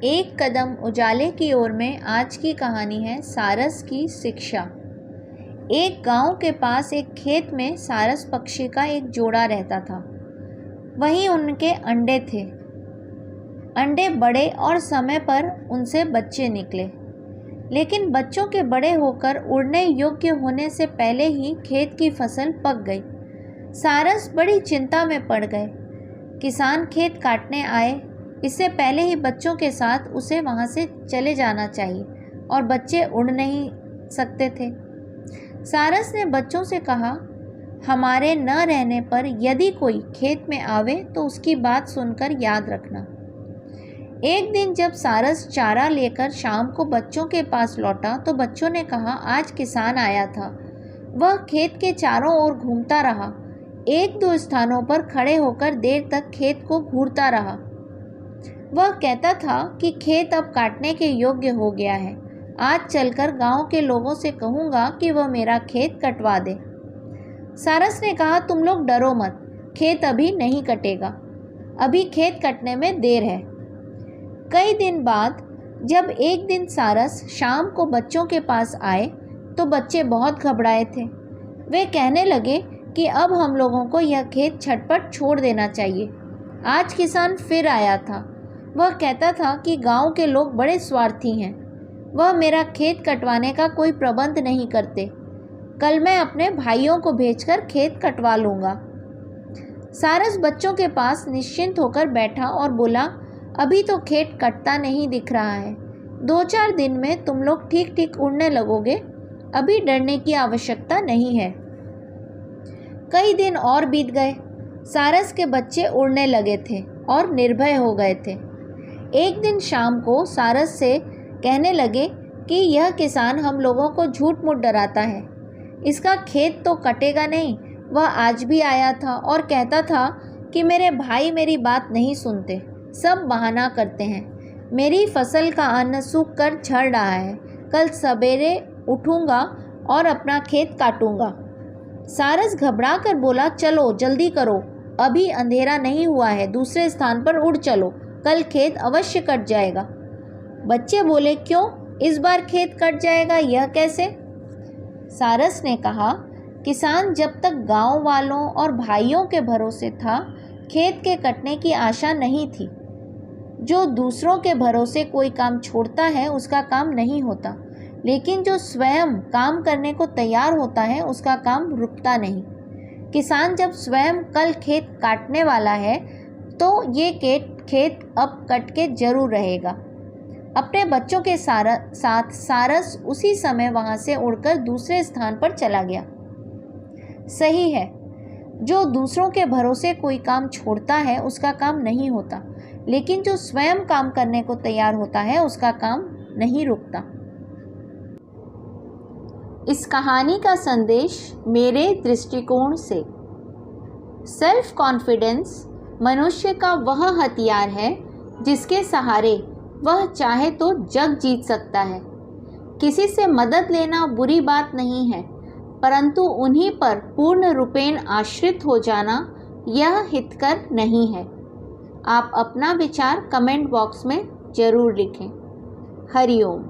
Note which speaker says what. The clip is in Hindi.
Speaker 1: एक कदम उजाले की ओर में आज की कहानी है सारस की शिक्षा। एक गांव के पास एक खेत में सारस पक्षी का एक जोड़ा रहता था। वहीं उनके अंडे थे। अंडे बड़े और समय पर उनसे बच्चे निकले, लेकिन बच्चों के बड़े होकर उड़ने योग्य होने से पहले ही खेत की फसल पक गई। सारस बड़ी चिंता में पड़ गए। किसान खेत काटने आए, इससे पहले ही बच्चों के साथ उसे वहाँ से चले जाना चाहिए और बच्चे उड़ नहीं सकते थे। सारस ने बच्चों से कहा, हमारे न रहने पर यदि कोई खेत में आवे तो उसकी बात सुनकर याद रखना। एक दिन जब सारस चारा लेकर शाम को बच्चों के पास लौटा तो बच्चों ने कहा, आज किसान आया था। वह खेत के चारों ओर घूमता रहा, एक दो स्थानों पर खड़े होकर देर तक खेत को घूरता रहा। वह कहता था कि खेत अब काटने के योग्य हो गया है। आज चलकर गांव के लोगों से कहूँगा कि वह मेरा खेत कटवा दे। सारस ने कहा, तुम लोग डरो मत, खेत अभी नहीं कटेगा, अभी खेत कटने में देर है। कई दिन बाद जब एक दिन सारस शाम को बच्चों के पास आए तो बच्चे बहुत घबराए थे। वे कहने लगे कि अब हम लोगों को यह खेत झटपट छोड़ देना चाहिए। आज किसान फिर आया था। वह कहता था कि गांव के लोग बड़े स्वार्थी हैं, वह मेरा खेत कटवाने का कोई प्रबंध नहीं करते। कल मैं अपने भाइयों को भेजकर खेत कटवा लूँगा। सारस बच्चों के पास निश्चिंत होकर बैठा और बोला, अभी तो खेत कटता नहीं दिख रहा है, 2-4 दिन में तुम लोग ठीक ठीक उड़ने लगोगे, अभी डरने की आवश्यकता नहीं है। कई दिन और बीत गए। सारस के बच्चे उड़ने लगे थे और निर्भय हो गए थे। एक दिन शाम को सारस से कहने लगे कि यह किसान हम लोगों को झूठ मूठ डराता है, इसका खेत तो कटेगा नहीं। वह आज भी आया था और कहता था कि मेरे भाई मेरी बात नहीं सुनते, सब बहाना करते हैं। मेरी फसल का अन्न सूख कर झड़ रहा है, कल सवेरे उठूँगा और अपना खेत काटूँगा। सारस घबरा कर बोला, चलो जल्दी करो, अभी अंधेरा नहीं हुआ है, दूसरे स्थान पर उड़ चलो, कल खेत अवश्य कट जाएगा। बच्चे बोले, क्यों, इस बार खेत कट जाएगा, यह कैसे? सारस ने कहा, किसान जब तक गांव वालों और भाइयों के भरोसे था, खेत के कटने की आशा नहीं थी। जो दूसरों के भरोसे कोई काम छोड़ता है उसका काम नहीं होता, लेकिन जो स्वयं काम करने को तैयार होता है उसका काम रुकता नहीं। किसान जब स्वयं कल खेत काटने वाला है तो ये खेत अब कट के जरूर रहेगा। अपने बच्चों के साथ सारस उसी समय वहाँ से उड़कर दूसरे स्थान पर चला गया। सही है, जो दूसरों के भरोसे कोई काम छोड़ता है उसका काम नहीं होता, लेकिन जो स्वयं काम करने को तैयार होता है उसका काम नहीं रुकता। इस कहानी का संदेश मेरे दृष्टिकोण से, सेल्फ कॉन्फिडेंस मनुष्य का वह हथियार है जिसके सहारे वह चाहे तो जग जीत सकता है। किसी से मदद लेना बुरी बात नहीं है, परंतु उन्हीं पर पूर्ण रूपेण आश्रित हो जाना यह हितकर नहीं है। आप अपना विचार कमेंट बॉक्स में जरूर लिखें। हरिओम।